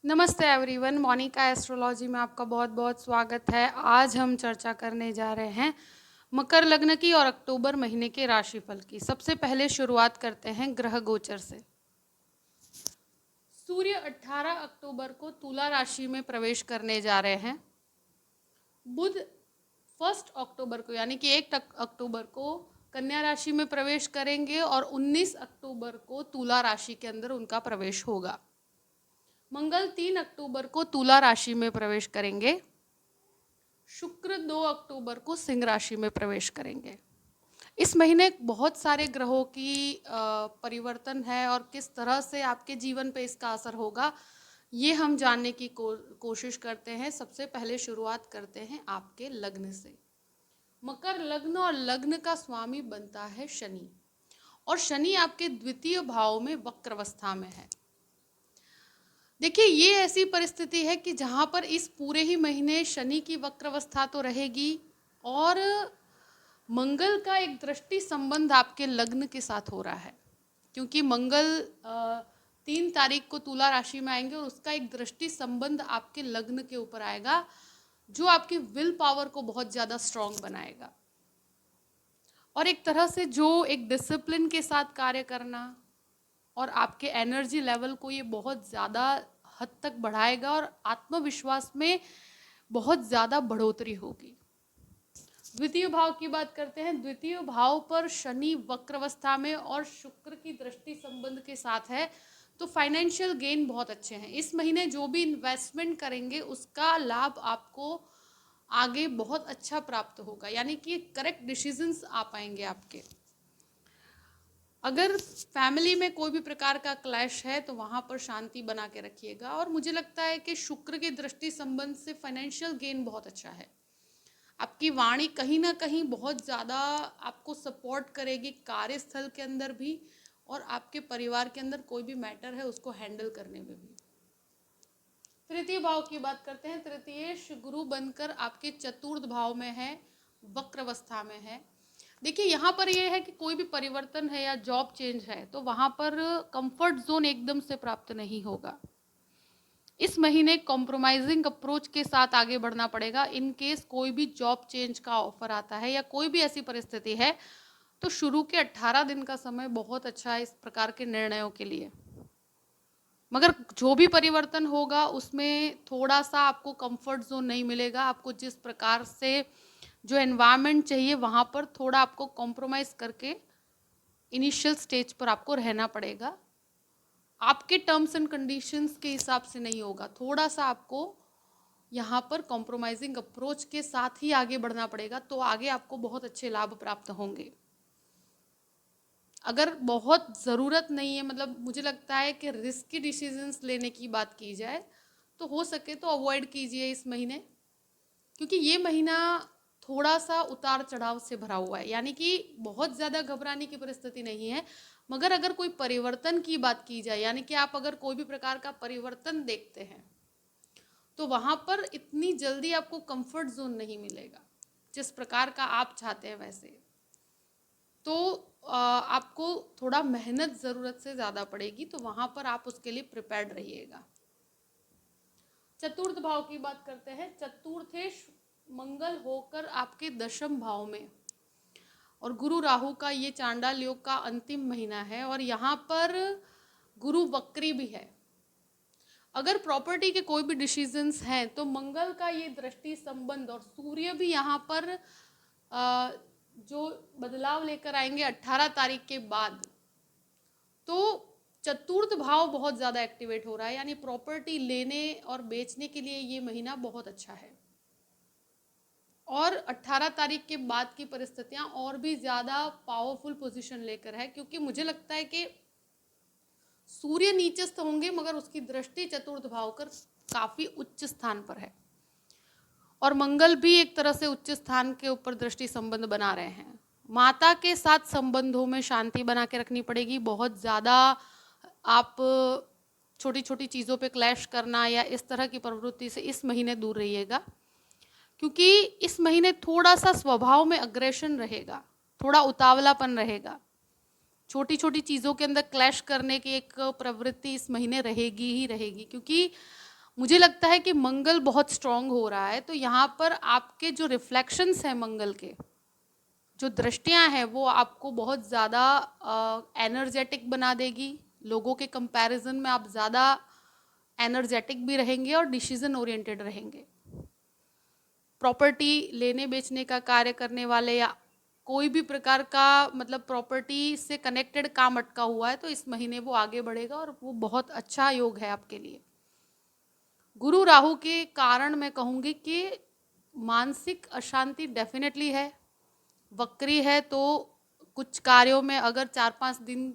नमस्ते everyone, Monika astrology में आपका बहुत बहुत स्वागत है। आज हम चर्चा करने जा रहे हैं मकर लग्न की और अक्टूबर महीने के राशिफल की। सबसे पहले शुरुआत करते हैं ग्रह गोचर से। सूर्य 18 अक्टूबर को तुला राशि में प्रवेश करने जा रहे हैं। बुध 1 अक्टूबर को यानी कि 1 अक्टूबर को कन्या राशि में प्रवेश करेंगे और 19 अक्टूबर को तुला राशि के अंदर उनका प्रवेश होगा। मंगल 3 अक्टूबर को तुला राशि में प्रवेश करेंगे। शुक्र 2 अक्टूबर को सिंह राशि में प्रवेश करेंगे। इस महीने बहुत सारे ग्रहों की परिवर्तन है और किस तरह से आपके जीवन पे इसका असर होगा ये हम जानने की कोशिश करते हैं। सबसे पहले शुरुआत करते हैं आपके लग्न से। मकर लग्न और लग्न का स्वामी बनता है शनि, और शनि आपके द्वितीय भाव में वक्र अवस्था में है। देखिए, ये ऐसी परिस्थिति है कि जहाँ पर इस पूरे ही महीने शनि की वक्र अवस्था तो रहेगी और मंगल का एक दृष्टि संबंध आपके लग्न के साथ हो रहा है, क्योंकि मंगल 3 तारीख को तुला राशि में आएंगे और उसका एक दृष्टि संबंध आपके लग्न के ऊपर आएगा, जो आपकी विल पावर को बहुत ज़्यादा स्ट्रांग बनाएगा और एक तरह से जो एक डिसिप्लिन के साथ कार्य करना और आपके एनर्जी लेवल को ये बहुत ज़्यादा हद तक बढ़ाएगा और आत्मविश्वास में बहुत ज़्यादा बढ़ोतरी होगी। द्वितीय भाव की बात करते हैं। द्वितीय भाव पर शनि वक्र अवस्था में और शुक्र की दृष्टि संबंध के साथ है, तो फाइनेंशियल गेन बहुत अच्छे हैं। इस महीने जो भी इन्वेस्टमेंट करेंगे उसका लाभ आपको आगे बहुत अच्छा प्राप्त होगा, यानी कि करेक्ट डिसीजंस आ पाएंगे आपके। अगर फैमिली में कोई भी प्रकार का क्लैश है तो वहाँ पर शांति बना के रखिएगा। और मुझे लगता है कि शुक्र की दृष्टि संबंध से फाइनेंशियल गेन बहुत अच्छा है। आपकी वाणी कहीं ना कहीं बहुत ज़्यादा आपको सपोर्ट करेगी कार्यस्थल के अंदर भी, और आपके परिवार के अंदर कोई भी मैटर है उसको हैंडल करने में भी। तृतीय भाव की बात करते हैं। तृतीयेश गुरु बनकर आपके चतुर्थ भाव में है, वक्र अवस्था में है। देखिए, यहाँ पर ये है कि कोई भी परिवर्तन है या जॉब चेंज है तो वहाँ पर कंफर्ट जोन एकदम से प्राप्त नहीं होगा। इस महीने कॉम्प्रोमाइजिंग अप्रोच के साथ आगे बढ़ना पड़ेगा। इन केस कोई भी जॉब चेंज का ऑफर आता है या कोई भी ऐसी परिस्थिति है तो शुरू के 18 दिन का समय बहुत अच्छा है इस प्रकार के निर्णयों के लिए। मगर जो भी परिवर्तन होगा उसमें थोड़ा सा आपको कंफर्ट जोन नहीं मिलेगा। आपको जिस प्रकार से जो एनवायरनमेंट चाहिए वहाँ पर थोड़ा आपको कॉम्प्रोमाइज़ करके इनिशियल स्टेज पर आपको रहना पड़ेगा। आपके टर्म्स एंड कंडीशंस के हिसाब से नहीं होगा, थोड़ा सा आपको यहाँ पर कॉम्प्रोमाइजिंग अप्रोच के साथ ही आगे बढ़ना पड़ेगा, तो आगे आपको बहुत अच्छे लाभ प्राप्त होंगे। अगर बहुत ज़रूरत नहीं है, मतलब मुझे लगता है कि रिस्की डिसीजंस लेने की बात की जाए तो हो सके तो अवॉइड कीजिए इस महीने, क्योंकि ये महीना थोड़ा सा उतार चढ़ाव से भरा हुआ है। यानी कि बहुत ज़्यादा घबराने की परिस्थिति नहीं है, मगर अगर कोई परिवर्तन की बात की जाए, यानी कि आप अगर कोई भी प्रकार का परिवर्तन देखते हैं तो वहाँ पर इतनी जल्दी आपको कंफर्ट जोन नहीं मिलेगा जिस प्रकार का आप चाहते हैं वैसे। तो आपको थोड़ा मेहनत ज़रूरत से ज़्यादा पड़ेगी, तो वहाँ पर आप उसके लिए प्रिपेयर्ड रहिएगा। चतुर्थ भाव की बात करते हैं। चतुर्थेश मंगल होकर आपके दशम भाव में, और गुरु राहु का ये चांडाल योग का अंतिम महीना है और यहाँ पर गुरु वक्री भी है। अगर प्रॉपर्टी के कोई भी डिसीजंस हैं तो मंगल का ये दृष्टि संबंध और सूर्य भी यहाँ पर जो बदलाव लेकर आएंगे 18 तारीख के बाद, तो चतुर्थ भाव बहुत ज़्यादा एक्टिवेट हो रहा है, यानी प्रॉपर्टी लेने और बेचने के लिए ये महीना बहुत अच्छा है। और 18 तारीख के बाद की परिस्थितियां और भी ज़्यादा पावरफुल पोजीशन लेकर है, क्योंकि मुझे लगता है कि सूर्य नीचस्थ होंगे मगर उसकी दृष्टि चतुर्थ भाव कर काफ़ी उच्च स्थान पर है, और मंगल भी एक तरह से उच्च स्थान के ऊपर दृष्टि संबंध बना रहे हैं। माता के साथ संबंधों में शांति बना के रखनी पड़ेगी। बहुत ज़्यादा आप छोटी छोटी चीज़ों पे क्लैश करना या इस तरह की प्रवृत्ति से इस महीने दूर रहिएगा, क्योंकि इस महीने थोड़ा सा स्वभाव में अग्रेशन रहेगा, थोड़ा उतावलापन रहेगा। छोटी छोटी चीज़ों के अंदर क्लैश करने की एक प्रवृत्ति इस महीने रहेगी ही रहेगी, क्योंकि मुझे लगता है कि मंगल बहुत स्ट्रांग हो रहा है, तो यहाँ पर आपके जो रिफ्लेक्शंस हैं मंगल के, जो दृष्टियाँ हैं, वो आपको बहुत ज़्यादा एनर्जेटिक बना देगी। लोगों के कंपैरिजन में आप ज़्यादा एनर्जेटिक भी रहेंगे और डिसीजन ओरिएंटेड रहेंगे। प्रॉपर्टी लेने बेचने का कार्य करने वाले या कोई भी प्रकार का मतलब प्रॉपर्टी से कनेक्टेड काम अटका हुआ है, तो इस महीने वो आगे बढ़ेगा और वो बहुत अच्छा योग है आपके लिए। गुरु राहु के कारण मैं कहूँगी कि मानसिक अशांति डेफिनेटली है। वक्री है तो कुछ कार्यों में अगर 4-5 दिन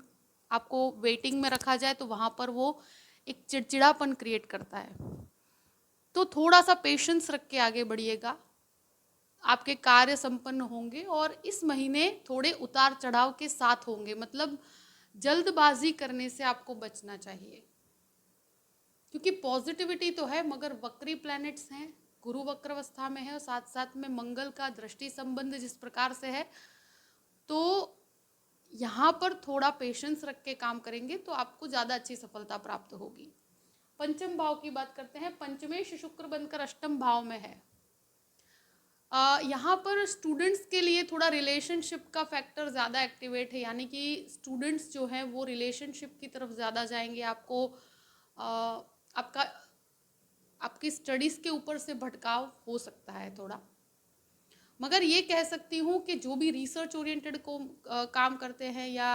आपको वेटिंग में रखा जाए तो वहाँ पर वो एक चिड़चिड़ापन क्रिएट करता है। तो थोड़ा सा पेशेंस रख के आगे बढ़िएगा, आपके कार्य संपन्न होंगे। और इस महीने थोड़े उतार चढ़ाव के साथ होंगे, मतलब जल्दबाजी करने से आपको बचना चाहिए, क्योंकि पॉजिटिविटी तो है मगर वक्री प्लैनेट्स हैं, गुरु वक्र अवस्था में है और साथ साथ में मंगल का दृष्टि संबंध जिस प्रकार से है, तो यहाँ पर थोड़ा पेशेंस रख के काम करेंगे तो आपको ज़्यादा अच्छी सफलता प्राप्त होगी। पंचम भाव की बात करते हैं। पंचमेश शुक्र बनकर अष्टम भाव में है। यहाँ पर स्टूडेंट्स के लिए थोड़ा रिलेशनशिप का फैक्टर ज़्यादा एक्टिवेट है, यानी कि स्टूडेंट्स जो हैं वो रिलेशनशिप की तरफ ज़्यादा जाएंगे। आपको आपका आपकी स्टडीज़ के ऊपर से भटकाव हो सकता है थोड़ा, मगर ये कह सकती हूँ कि जो भी रिसर्च ओरिएंटेड को काम करते हैं या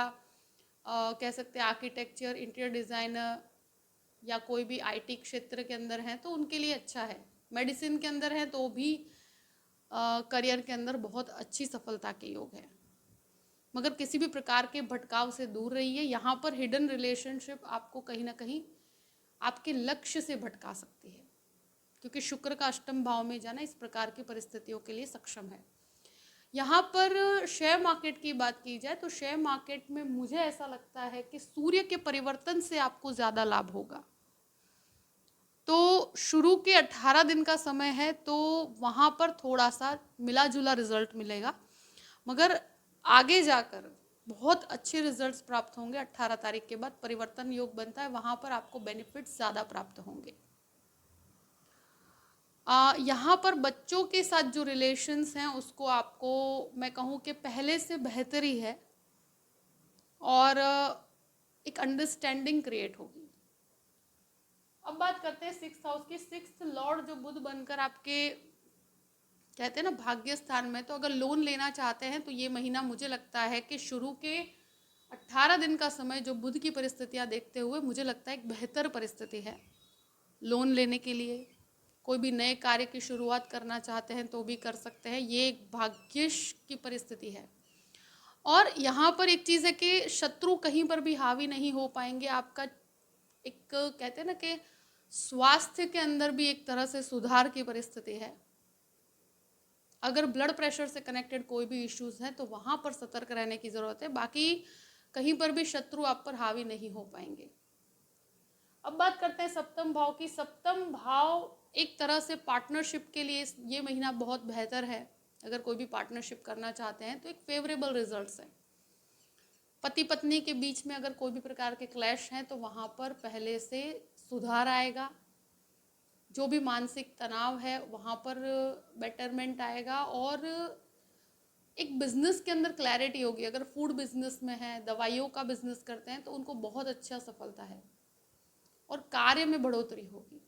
कह सकते हैं आर्किटेक्चर, इंटीरियर डिज़ाइनर या कोई भी आईटी क्षेत्र के अंदर हैं तो उनके लिए अच्छा है। मेडिसिन के अंदर है तो भी करियर के अंदर बहुत अच्छी सफलता के योग है, मगर किसी भी प्रकार के भटकाव से दूर रहिए। यहाँ पर हिडन रिलेशनशिप आपको कहीं ना कहीं आपके लक्ष्य से भटका सकती है, क्योंकि शुक्र का अष्टम भाव में जाना इस प्रकार की परिस्थितियों के लिए सक्षम है। यहाँ पर शेयर मार्केट की बात की जाए तो शेयर मार्केट में मुझे ऐसा लगता है कि सूर्य के परिवर्तन से आपको ज़्यादा लाभ होगा। तो शुरू के 18 दिन का समय है तो वहाँ पर थोड़ा सा मिला जुला रिजल्ट मिलेगा, मगर आगे जाकर बहुत अच्छे रिजल्ट्स प्राप्त होंगे। 18 तारीख के बाद परिवर्तन योग बनता है, वहाँ पर आपको बेनिफिट्स ज़्यादा प्राप्त होंगे। यहाँ पर बच्चों के साथ जो रिलेशंस हैं उसको आपको मैं कहूँ कि पहले से बेहतर ही है और एक अंडरस्टैंडिंग क्रिएट होगी। अब बात करते हैं सिक्स्थ हाउस की। सिक्स्थ लॉर्ड जो बुध बनकर आपके कहते हैं ना भाग्य स्थान में, तो अगर लोन लेना चाहते हैं तो ये महीना मुझे लगता है कि शुरू के 18 दिन का समय जो बुध की परिस्थितियाँ देखते हुए मुझे लगता है एक बेहतर परिस्थिति है लोन लेने के लिए। कोई भी नए कार्य की शुरुआत करना चाहते हैं तो भी कर सकते हैं, ये एक भाग्यश की परिस्थिति है। और यहाँ पर एक चीज़ है कि शत्रु कहीं पर भी हावी नहीं हो पाएंगे। आपका एक कहते हैं ना कि स्वास्थ्य के अंदर भी एक तरह से सुधार की परिस्थिति है। अगर ब्लड प्रेशर से कनेक्टेड कोई भी इश्यूज हैं तो वहाँ पर सतर्क रहने की ज़रूरत है, बाकी कहीं पर भी शत्रु आप पर हावी नहीं हो पाएंगे। अब बात करते हैं सप्तम भाव की। सप्तम भाव एक तरह से पार्टनरशिप के लिए ये महीना बहुत बेहतर है। अगर कोई भी पार्टनरशिप करना चाहते हैं तो एक फेवरेबल रिजल्ट्स है। पति पत्नी के बीच में अगर कोई भी प्रकार के क्लैश हैं तो वहाँ पर पहले से सुधार आएगा। जो भी मानसिक तनाव है वहाँ पर बेटरमेंट आएगा और एक बिजनेस के अंदर क्लैरिटी होगी। अगर फूड बिजनेस में है, दवाइयों का बिजनेस करते हैं तो उनको बहुत अच्छा सफलता है और कार्य में बढ़ोतरी होगी।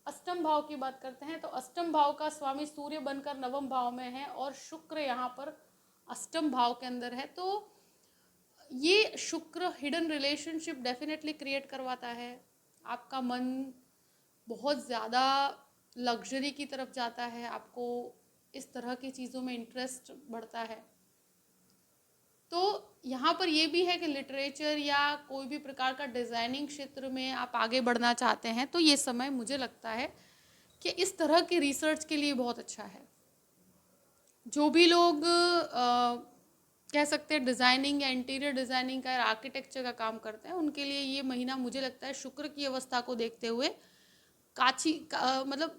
अष्टम भाव की बात करते हैं तो अष्टम भाव का स्वामी सूर्य बनकर नवम भाव में है और शुक्र यहाँ पर अष्टम भाव के अंदर है। तो ये शुक्र हिडन रिलेशनशिप डेफिनेटली क्रिएट करवाता है। आपका मन बहुत ज़्यादा लग्जरी की तरफ जाता है, आपको इस तरह की चीज़ों में इंटरेस्ट बढ़ता है। तो यहाँ पर ये भी है कि लिटरेचर या कोई भी प्रकार का डिज़ाइनिंग क्षेत्र में आप आगे बढ़ना चाहते हैं तो ये समय मुझे लगता है कि इस तरह के रिसर्च के लिए बहुत अच्छा है। जो भी लोग कह सकते हैं डिज़ाइनिंग या इंटीरियर डिज़ाइनिंग का या आर्किटेक्चर का काम करते हैं उनके लिए ये महीना मुझे लगता है शुक्र की अवस्था को देखते हुए मतलब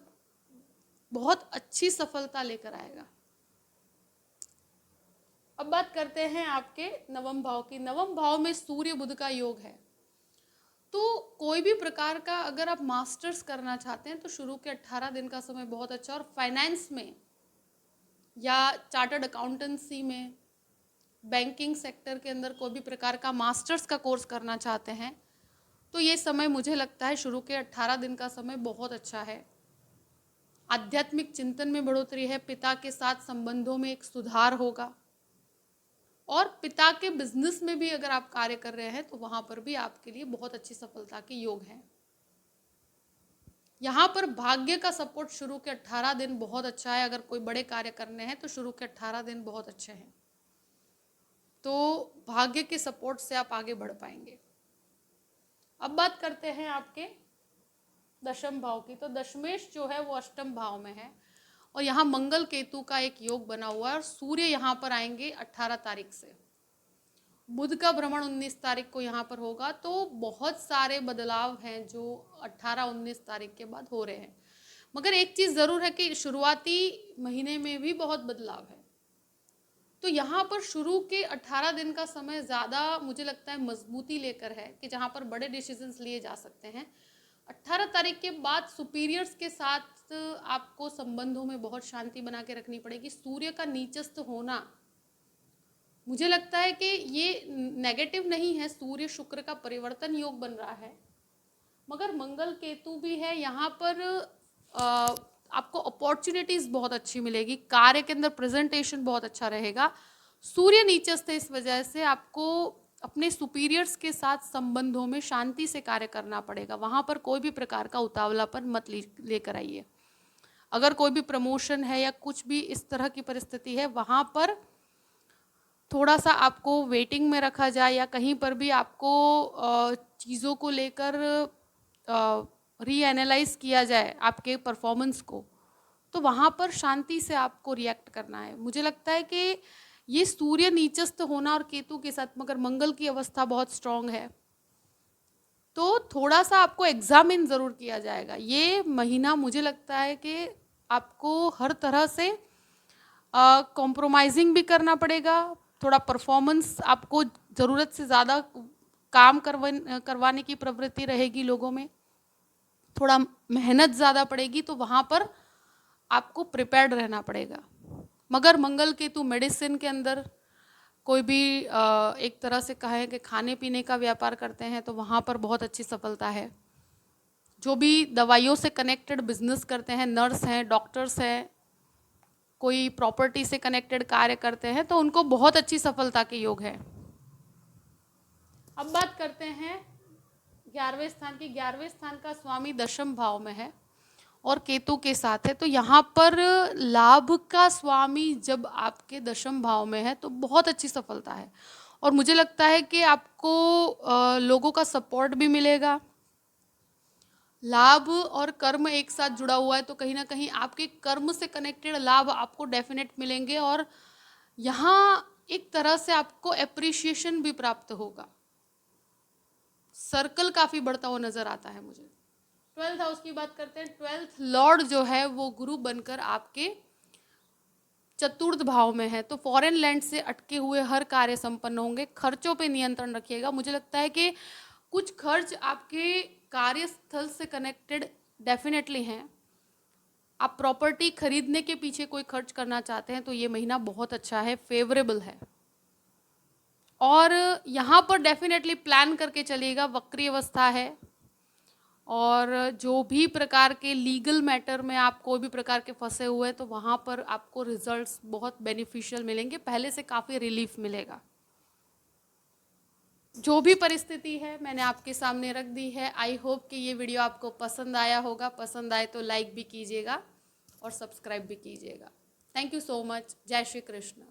बहुत अच्छी सफलता लेकर आएगा। अब बात करते हैं आपके नवम भाव की। नवम भाव में सूर्य बुध का योग है। तो कोई भी प्रकार का अगर आप मास्टर्स करना चाहते हैं तो शुरू के 18 दिन का समय बहुत अच्छा, और फाइनेंस में या चार्टर्ड अकाउंटेंसी में, बैंकिंग सेक्टर के अंदर कोई भी प्रकार का मास्टर्स का कोर्स करना चाहते हैं तो ये समय मुझे लगता है शुरू के 18 दिन का समय बहुत अच्छा है। आध्यात्मिक चिंतन में बढ़ोतरी है, पिता के साथ संबंधों में एक सुधार होगा, और पिता के बिजनेस में भी अगर आप कार्य कर रहे हैं तो वहां पर भी आपके लिए बहुत अच्छी सफलता के योग हैं। यहाँ पर भाग्य का सपोर्ट शुरू के 18 दिन बहुत अच्छा है। अगर कोई बड़े कार्य करने हैं तो शुरू के 18 दिन बहुत अच्छे हैं, तो भाग्य के सपोर्ट से आप आगे बढ़ पाएंगे। अब बात करते हैं आपके दशम भाव की। तो दशमेश जो है वो अष्टम भाव में है, और यहाँ मंगल केतु का एक योग बना हुआ है, और सूर्य यहाँ पर आएंगे 18 तारीख से। बुध का भ्रमण 19 तारीख को यहाँ पर होगा, तो बहुत सारे बदलाव हैं जो 18-19 तारीख के बाद हो रहे हैं। मगर एक चीज़ ज़रूर है कि शुरुआती महीने में भी बहुत बदलाव है। तो यहाँ पर शुरू के 18 दिन का समय ज़्यादा मुझे लगता है मजबूती लेकर है, कि जहाँ पर बड़े डिसीजंस लिए जा सकते हैं। 18 तारीख के बाद सुपीरियर्स के साथ आपको संबंधों में बहुत शांति बना के रखनी पड़ेगी। सूर्य का नीचस्थ होना मुझे लगता है कि ये नेगेटिव नहीं है। सूर्य शुक्र का परिवर्तन योग बन रहा है, मगर मंगल केतु भी है यहाँ पर। आपको अपॉर्चुनिटीज बहुत अच्छी मिलेगी, कार्य के अंदर प्रेजेंटेशन बहुत अच्छा रहेगा। सूर्य नीचस्थ है, इस वजह से आपको अपने सुपीरियर्स के साथ संबंधों में शांति से कार्य करना पड़ेगा। वहाँ पर कोई भी प्रकार का उतावलापन मत लेकर आइए। अगर कोई भी प्रमोशन है या कुछ भी इस तरह की परिस्थिति है, वहाँ पर थोड़ा सा आपको वेटिंग में रखा जाए, या कहीं पर भी आपको चीज़ों को लेकर रीएनालाइज किया जाए आपके परफॉर्मेंस को, तो वहाँ पर शांति से आपको रिएक्ट करना है। मुझे लगता है कि ये सूर्य नीचस्थ होना और केतु के साथ, मगर मंगल की अवस्था बहुत स्ट्रांग है, तो थोड़ा सा आपको एग्जामिन ज़रूर किया जाएगा। ये महीना मुझे लगता है कि आपको हर तरह से कॉम्प्रोमाइजिंग भी करना पड़ेगा। थोड़ा परफॉर्मेंस, आपको ज़रूरत से ज़्यादा काम करवाने की प्रवृत्ति रहेगी लोगों में, थोड़ा मेहनत ज़्यादा पड़ेगी, तो वहाँ पर आपको प्रिपेयर्ड रहना पड़ेगा। मगर मंगल केतु मेडिसिन के अंदर कोई भी एक तरह से कहें कि खाने पीने का व्यापार करते हैं तो वहाँ पर बहुत अच्छी सफलता है। जो भी दवाइयों से कनेक्टेड बिजनेस करते हैं, नर्स हैं, डॉक्टर्स हैं, कोई प्रॉपर्टी से कनेक्टेड कार्य करते हैं, तो उनको बहुत अच्छी सफलता के योग है। अब बात करते हैं 11वें स्थान की। 11वें स्थान का स्वामी दशम भाव में है और केतु के साथ है, तो यहाँ पर लाभ का स्वामी जब आपके दशम भाव में है तो बहुत अच्छी सफलता है, और मुझे लगता है कि आपको लोगों का सपोर्ट भी मिलेगा। लाभ और कर्म एक साथ जुड़ा हुआ है, तो कहीं ना कहीं आपके कर्म से कनेक्टेड लाभ आपको डेफिनेट मिलेंगे, और यहाँ एक तरह से आपको एप्रिशिएशन भी प्राप्त होगा। सर्कल काफ़ी बढ़ता हुआ नज़र आता है मुझे। 12th हाउस की बात करते हैं। 12th लॉर्ड जो है वो गुरु बनकर आपके चतुर्थ भाव में है, तो फॉरेन लैंड से अटके हुए हर कार्य संपन्न होंगे। खर्चों पे नियंत्रण रखिएगा। मुझे लगता है कि कुछ खर्च आपके कार्यस्थल से कनेक्टेड डेफिनेटली हैं। आप प्रॉपर्टी खरीदने के पीछे कोई खर्च करना चाहते हैं तो ये महीना बहुत अच्छा है, फेवरेबल है, और यहाँ पर डेफिनेटली प्लान करके चलिएगा। वक्री अवस्था है, और जो भी प्रकार के लीगल मैटर में आप कोई भी प्रकार के फंसे हुए हैं तो वहाँ पर आपको रिजल्ट्स बहुत बेनिफिशियल मिलेंगे, पहले से काफ़ी रिलीफ मिलेगा। जो भी परिस्थिति है मैंने आपके सामने रख दी है। आई होप कि ये वीडियो आपको पसंद आया होगा। पसंद आए तो लाइक भी कीजिएगा और सब्सक्राइब भी कीजिएगा। Thank you so much. जय श्री कृष्ण।